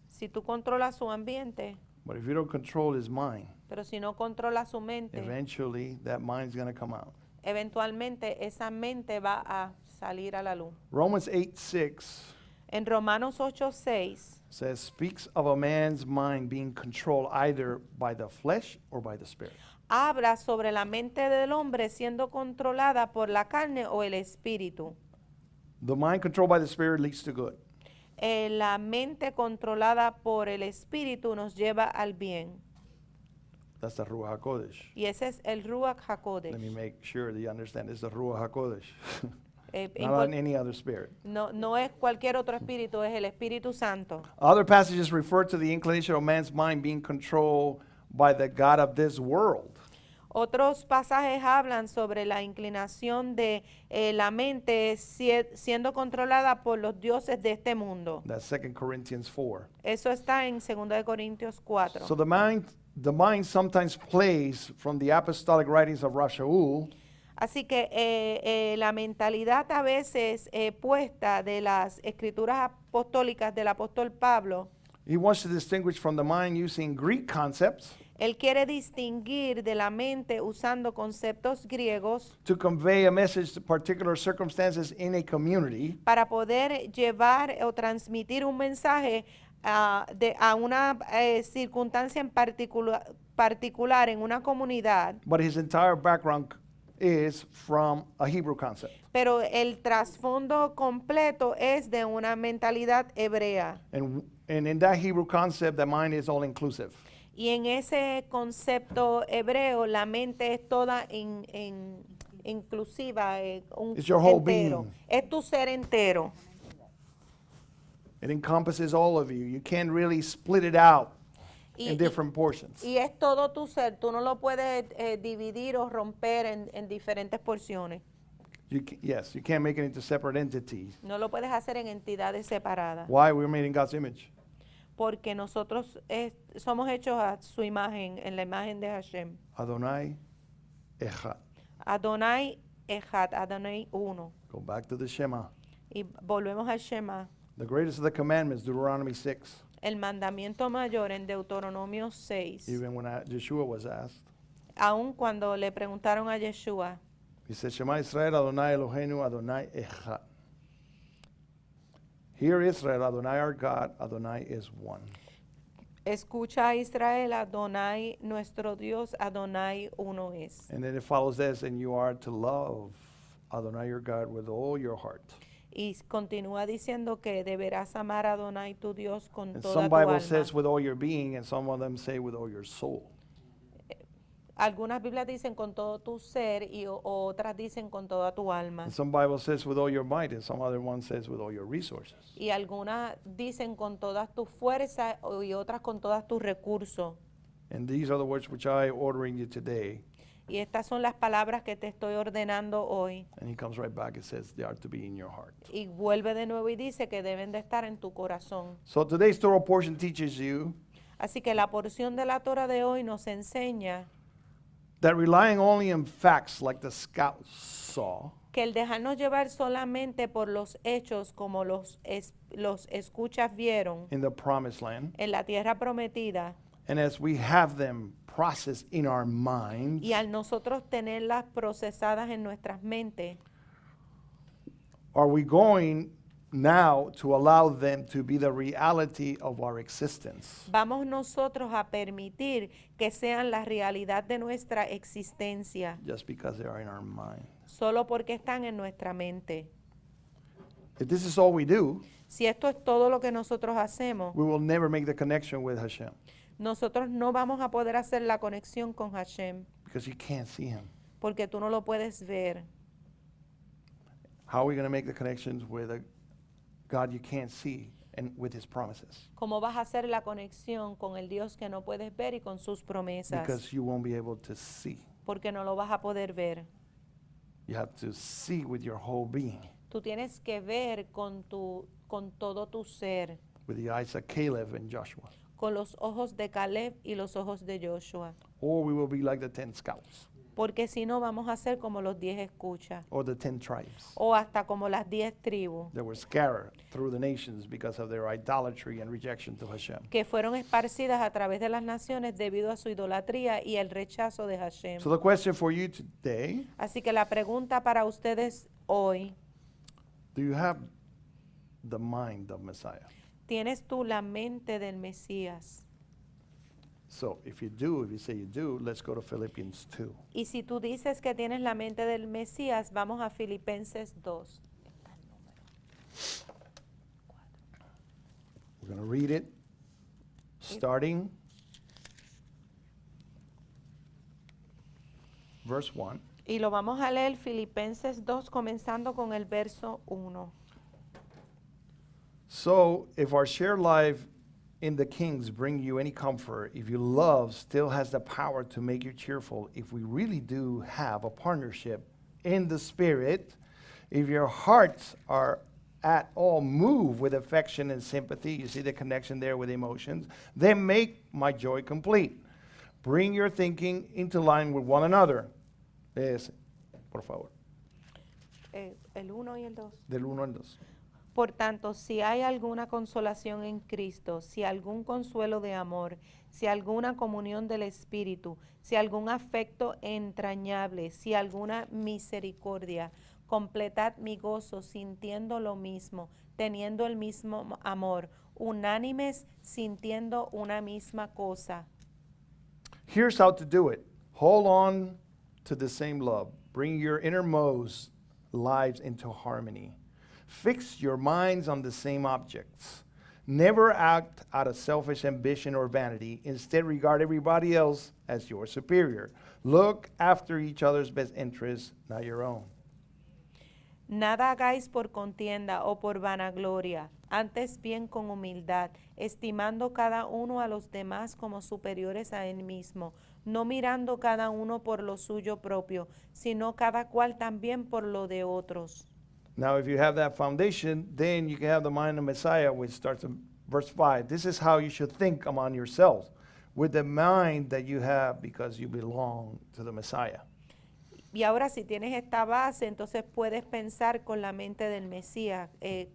Si tú controlas su ambiente, but if you don't control his mind, pero si no controlas su mente, eventually that mind's going to come out. eventualmente esa mente va a salir a la luz. Romans 8:6 En Romanos 8:6 says, speaks of a man's mind being controlled either by the flesh or by the spirit. habla sobre la mente del hombre siendo controlada por la carne o el espíritu. The mind controlled by the spirit leads to good. La mente controlada por el espíritu nos lleva al bien. That's the Ruach HaKodesh. Y ese es el Ruach Let me HaKodesh. make sure that you understand. It's the Ruach HaKodesh. Eh, Not on any other spirit. no es cualquier otro espíritu, es el Espíritu Santo. Other passages refer to the inclination of man's mind being controlled by the God of this world. Otros pasajes hablan sobre la inclinación de la mente siendo controlada por los dioses de este mundo. That's 2 Corinthians 4. Eso está en 2 de Corintios 4. So the mind sometimes plays from the apostolic writings of Rav Shaul Así que la mentalidad a veces puesta de las escrituras apostólicas del apóstol Pablo, He wants to distinguish from the mind using Greek concepts él quiere distinguir de la mente usando conceptos griegos to convey a message to particular circumstances in a community, para poder llevar o transmitir un mensaje a una circunstancia en particular en una comunidad, but his entire background is from a Hebrew concept. pero el trasfondo completo es de una mentalidad hebrea. And in that Hebrew concept, the mind is all inclusive. Y en ese concepto hebreo, la mente es toda inclusiva, un It's your whole entero. being. Es tu ser entero. It encompasses all of you. You can't really split it out in different portions. Y es todo tu ser. Tú no lo puedes dividir o romper en diferentes porciones. Yes, you can't make it into separate entities. No lo puedes hacer en entidades separadas. Why? We're made in God's image. Porque nosotros somos hechos a su imagen, en la imagen de Hashem. Adonai Echad. Adonai Echad, Adonai uno. Go back to the Shema. Y volvemos al Shema. The greatest of the commandments, Deuteronomy 6. El mandamiento mayor en Deuteronomio 6. Even when Yeshua was asked, Aun cuando le preguntaron a Yeshua, he said, Shema Israel, Adonai Eloheinu, Adonai Echad. Hear Israel, Adonai our God, Adonai is one. escucha a Israel, Adonai nuestro Dios, Adonai uno es. And then it follows this, and you are to love Adonai your God with all your heart. Y continúa diciendo que deberás amar a Adonai tu Dios con And toda some tu alma. Bible says with all your being, and some of them say with all your soul. Algunas Biblias dicen con todo tu ser y otras dicen con toda tu alma. And some Bible says with all your might, and some other one says with all your resources. Y algunas dicen con todas tus fuerzas y otras con todos tus recursos. And these are the words which I ordering you today. Y estas son las palabras que te estoy ordenando hoy. And he comes right back and says they are to be in your heart. Y vuelve de nuevo y dice que deben de estar en tu corazón. So today's Torah portion teaches you Así que la porción de la Torah de hoy nos enseña that relying only on facts like the scouts saw que el dejarnos llevar solamente por los hechos como los escuchas vieron in the promised land, en la tierra prometida, and as we have them processed in our minds, y al nosotros tenerlas procesadas en nuestras mentes, are we going now to allow them to be the reality of our existence? vamos nosotros a permitir que sean la realidad de nuestra existencia, Just because they are in our mind. solo porque están en nuestra mente. If this is all we do, Si esto es todo lo que nosotros hacemos, we will never make the connection with Hashem nosotros no vamos a poder hacer la conexión con Hashem, because you can't see him. porque tú no lo puedes ver. How are we going to make the connections with a God you can't see and with his promises? ¿Cómo vas a hacer la conexión con el Dios que no puedes ver y con sus promesas? Because you won't be able to see. Porque no lo vas a poder ver. You have to see with your whole being, Tú tienes que ver con todo tu ser, with the eyes of Caleb and Joshua. con los ojos de Caleb y los ojos de Joshua. Or we will be like the 10 scouts Porque si no, vamos a ser como los 10 escuchas, or the 10 tribes o hasta como las 10 tribus, that were scattered through the nations because of their idolatry and rejection to Hashem. que fueron esparcidas a través de las naciones debido a su idolatría y el rechazo de Hashem. So the question for you today, Así que la pregunta para ustedes hoy, do you have the mind of Messiah? ¿tienes tú la mente del Mesías? So if you do, if you say you do, let's go to Philippians 2. Y si tú dices que tienes la mente del Mesías, vamos a Filipenses 2. We're going to read it starting verse 1. Y lo vamos a leer Filipenses 2 comenzando con el verso 1. So if our shared life in the kings bring you any comfort, if your love still has the power to make you cheerful, if we really do have a partnership in the Spirit, if your hearts are at all moved with affection and sympathy, you see the connection there with emotions, then make my joy complete. Bring your thinking into line with one another. Ese, por favor, El 1 y el 2. del 1 al 2. Por tanto, si hay alguna consolación en Cristo, si algún consuelo de amor, si alguna comunión del Espíritu, si algún afecto entrañable, si alguna misericordia, completad mi gozo sintiendo lo mismo, teniendo el mismo amor, unánimes sintiendo una misma cosa. Here's how to do it. Hold on to the same love. Bring your innermost lives into harmony. Fix your minds on the same objects. Never act out of selfish ambition or vanity. Instead, regard everybody else as your superior. Look after each other's best interests, not your own. Nada hagáis por contienda o por vanagloria, antes bien con humildad, estimando cada uno a los demás como superiores a él mismo, no mirando cada uno por lo suyo propio, sino cada cual también por lo de otros. Now, if you have that foundation, then you can have the mind of Messiah, which starts in verse 5. This is how you should think among yourselves, with the mind that you have because you belong to the Messiah. Y ahora si tienes esta base, entonces puedes pensar con la mente del Mesías,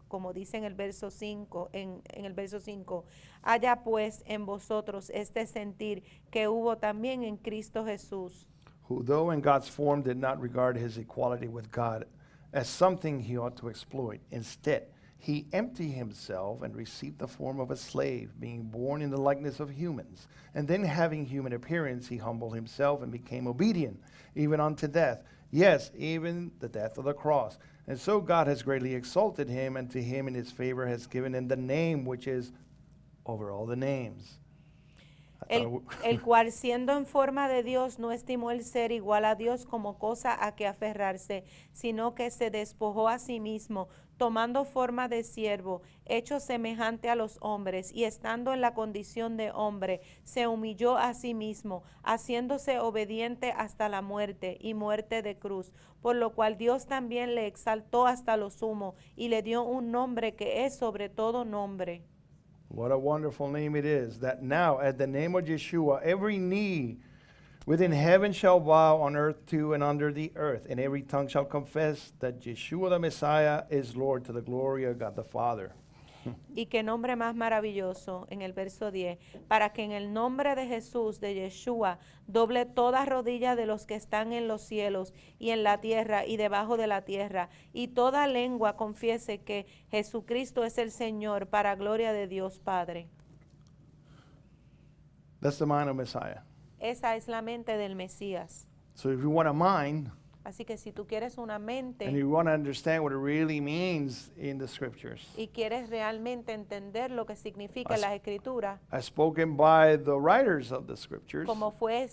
como dice en el verso 5, en el verso 5, haya pues en vosotros este sentir que hubo también en Cristo Jesús, Who, though in God's form, did not regard his equality with God as something he ought to exploit. Instead, he emptied himself and received the form of a slave, being born in the likeness of humans. And then, having human appearance, he humbled himself and became obedient, even unto death. Yes, even the death of the cross. And so God has greatly exalted him, and to him in his favor has given him the name which is over all the names. I thought El cual siendo en forma de Dios no estimó el ser igual a Dios como cosa a que aferrarse, sino que se despojó a sí mismo, tomando forma de siervo, hecho semejante a los hombres, y estando en la condición de hombre, se humilló a sí mismo, haciéndose obediente hasta la muerte y muerte de cruz, por lo cual Dios también le exaltó hasta lo sumo y le dio un nombre que es sobre todo nombre. What a wonderful name it is, that now at the name of Yeshua, every knee within heaven shall bow, on earth too and under the earth, and every tongue shall confess that Yeshua the Messiah is Lord, to the glory of God the Father. Y qué nombre más maravilloso en el verso 10, para que en el nombre de Jesús, de Yeshua, doble toda rodilla de los que están en los cielos y en la tierra y debajo de la tierra, y toda lengua confiese que Jesucristo es el Señor, para gloria de Dios Padre. That's the mind of Messiah. Esa es la mente del Mesías. So if you want a mind, Así que si tú quieres una and mente you want to understand what it really means in the scriptures, y quieres realmente entender lo que significa As- las Escrituras, as spoken by the writers of the scriptures, como fue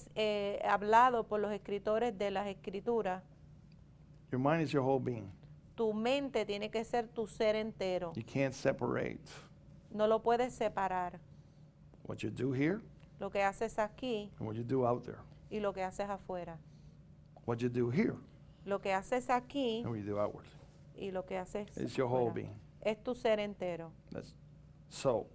hablado por los escritores de las Escrituras, your mind is your whole being. tu mente tiene que ser tu ser entero. You can't separate No lo puedes separar. what you do here Lo que haces aquí and what you do out there. y lo que haces afuera. What you do here Lo que haces aquí and what you do outward. y lo que haces It's your whole afuera. being. Es tu ser entero. So,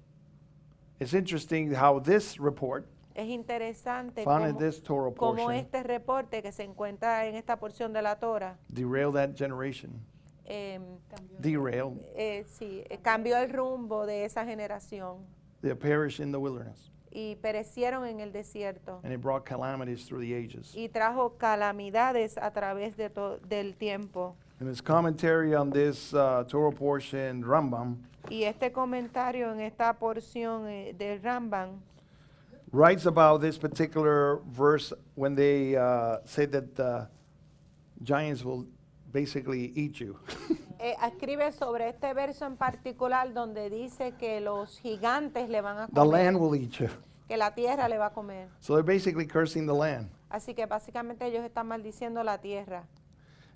it's interesting how this report, Es interesante found in cómo, this Torah cómo portion, este reporte que se encuentra en esta porción de la Torah derailed that generation. Derailed. Cambió el rumbo de esa generación They perished in the wilderness. y perecieron en el desierto And it brought calamities through the ages. y trajo calamidades a través del tiempo. In his commentary on this Torah portion, Rambam Y este comentario en esta porción del Rambam writes about this particular verse when they say that the giants will basically eat you. escribe sobre este verso en particular donde dice que los gigantes le van a The land comer, will eat you. que la tierra le va a comer. So they're basically cursing the land. Así que básicamente ellos están maldiciendo la tierra.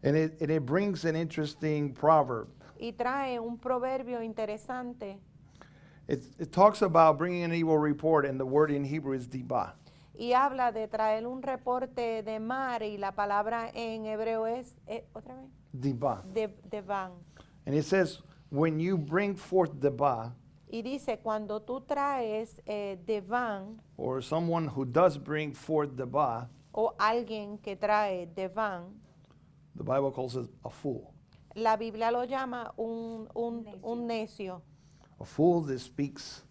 And it brings an interesting proverb. Y trae un proverbio interesante It talks about bringing an evil report, and the word in Hebrew is dibah. y habla de traer un reporte de mar y la palabra en hebreo es, ¿otra vez? Dibah. Devan. And it says, when you bring forth dibah, Y dice, cuando tú traes devan or someone who does bring forth dibah, o alguien que trae devan, the Bible calls it a fool. la Biblia lo llama un necio. A fool that speaks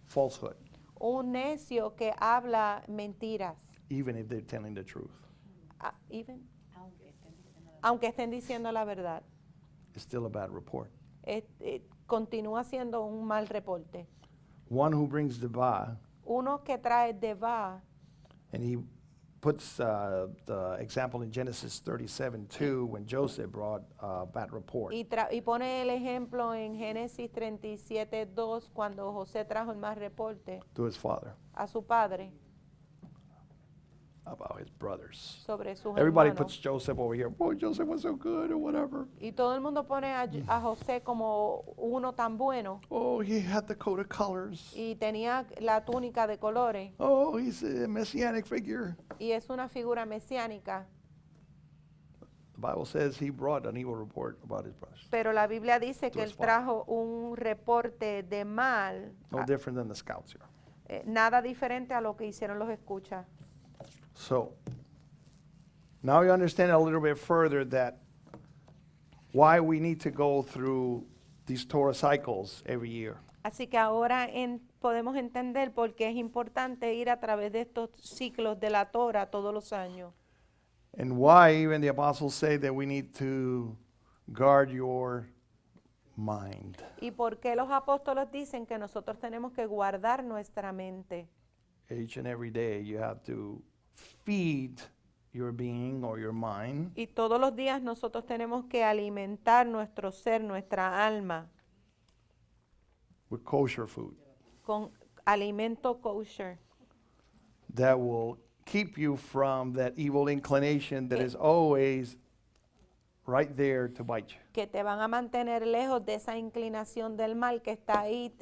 falsehood, Un necio que habla mentiras. even if they're telling the truth. Even, aunque estén diciendo la verdad. It's still a bad report. Continúa siendo un mal reporte. One who brings dibah, Uno que trae deva, and he puts the example in Genesis 37:2 when Joseph brought a bad report. y pone el ejemplo en Génesis 37:2 cuando José trajo el mal reporte To his father a su padre about his brothers. sobre sus Everybody hermanos. puts Joseph over here. Boy, Joseph was so good or whatever. Y todo el mundo pone a José como uno tan bueno Oh, he had the coat of colors. y tenía la túnica de colores Oh, he's a messianic figure. y es una figura mesiánica. The Bible says he brought an evil report about his brothers. Pero la Biblia dice que his él father. trajo un reporte de mal, No different than the scouts here. nada diferente a lo que hicieron los escuchas. So, now you understand a little bit further that why we need to go through these Torah cycles every year. Así que ahora podemos entender por qué es importante ir a través de estos ciclos de la Torah todos los años. And why even the apostles say that we need to guard your mind. Y por qué los apóstoles dicen que nosotros tenemos que guardar nuestra mente. Each and every day you have to feed your being or your mind Y todos los días nosotros tenemos que alimentar nuestro ser, nuestra alma, with kosher food con alimento kosher, that will keep you from that evil inclination that is always right there to bite you. que te van a mantener lejos de esa inclinación del mal que está ahí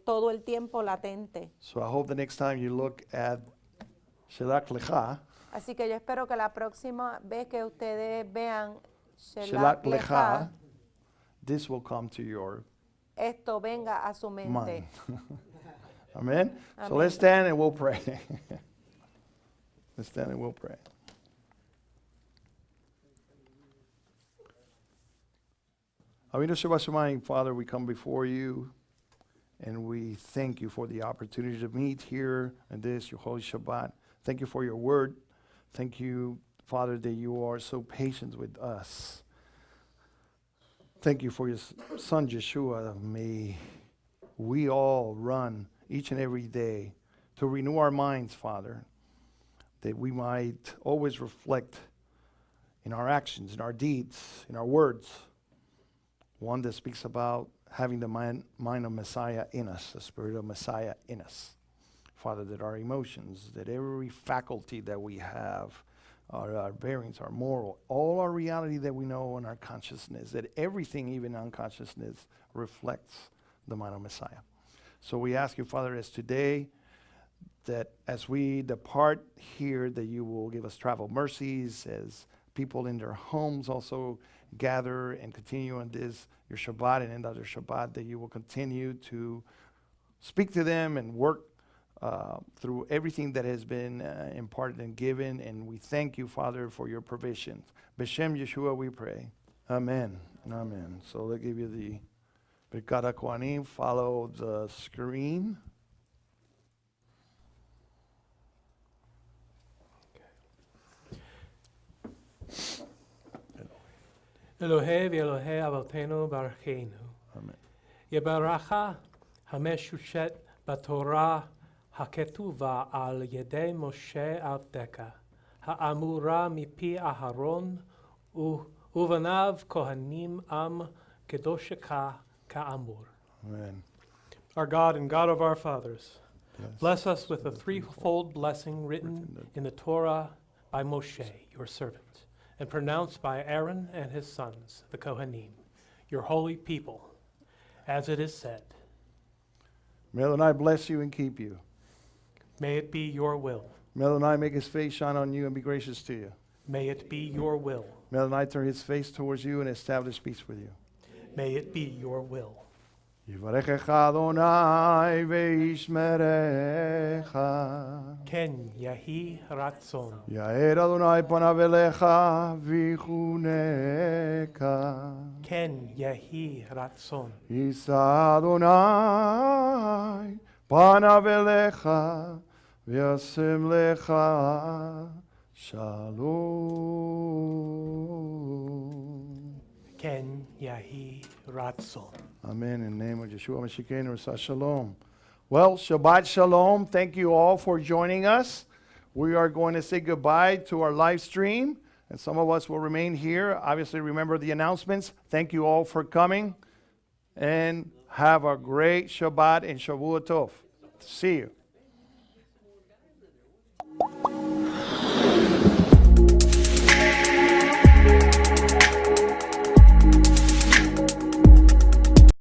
todo el tiempo latente. So I hope the next time you look at Shelach Lecha, Así que yo espero que la próxima vez que ustedes vean Shelach Shelach Lecha, Lecha, this will come to your esto venga a su mente. mind. Amen? So Amen. let's stand and we'll pray. Let's stand and we'll pray. Avinu Shabbat Shemayim, Father, we come before you and we thank you for the opportunity to meet here in this, your holy Shabbat. Thank you for your word. Thank you, Father, that you are so patient with us. Thank you for your son, Yeshua. May we all run each and every day to renew our minds, Father, that we might always reflect in our actions, in our deeds, in our words, one that speaks about having the mind of Messiah in us, the spirit of Messiah in us. Father, that our emotions, that every faculty that we have, our bearings, our moral, all our reality that we know in our consciousness, that everything, even unconsciousness, reflects the mind of Messiah. So we ask you, Father, as today, that as we depart here, that you will give us travel mercies, as people in their homes also gather and continue on this, your Shabbat and end other Shabbat, that you will continue to speak to them and work through everything that has been imparted and given. And we thank you, Father, for your provisions. B'Shem Yeshua we pray. Amen and amen. So let's give you the Birkat HaKohanim. Follow the screen. Elohe v'Elohe Avotenu Barakenu. Amen. Yebaracha hameshushet b'Torah haketuva al yedei Moshe Avdeka ha'amura mipi Aharon uvanav kohanim am kedosheka ka'amur. Amen. Our God and God of our fathers, Yes. bless us with a threefold blessing written in the Torah by Moshe, your servant, and pronounced by Aaron and his sons, the Kohanim, your holy people, as it is said, May Adonai bless you and keep you. may it be your will, May Adonai make his face shine on you and be gracious to you. may it be your will, May Adonai turn his face towards you and establish peace with you. may it be your will. Yivarechecha Adonai ve'yishmerecha. Ken Yahi Ratzon, Yair Adonai panav elecha v'chuneka. Ken Yahi Ratzon, Yisa Adonai panav elecha v'yasem lecha shalom. Ken Yahi Ratzon. Amen. In the name of Yeshua Mashiach, Rasa Shalom. Well, Shabbat Shalom. Thank you all for joining us. We are going to say goodbye to our live stream, and some of us will remain here. Obviously, remember the announcements. Thank you all for coming, and have a great Shabbat and Shavua Tov. See you.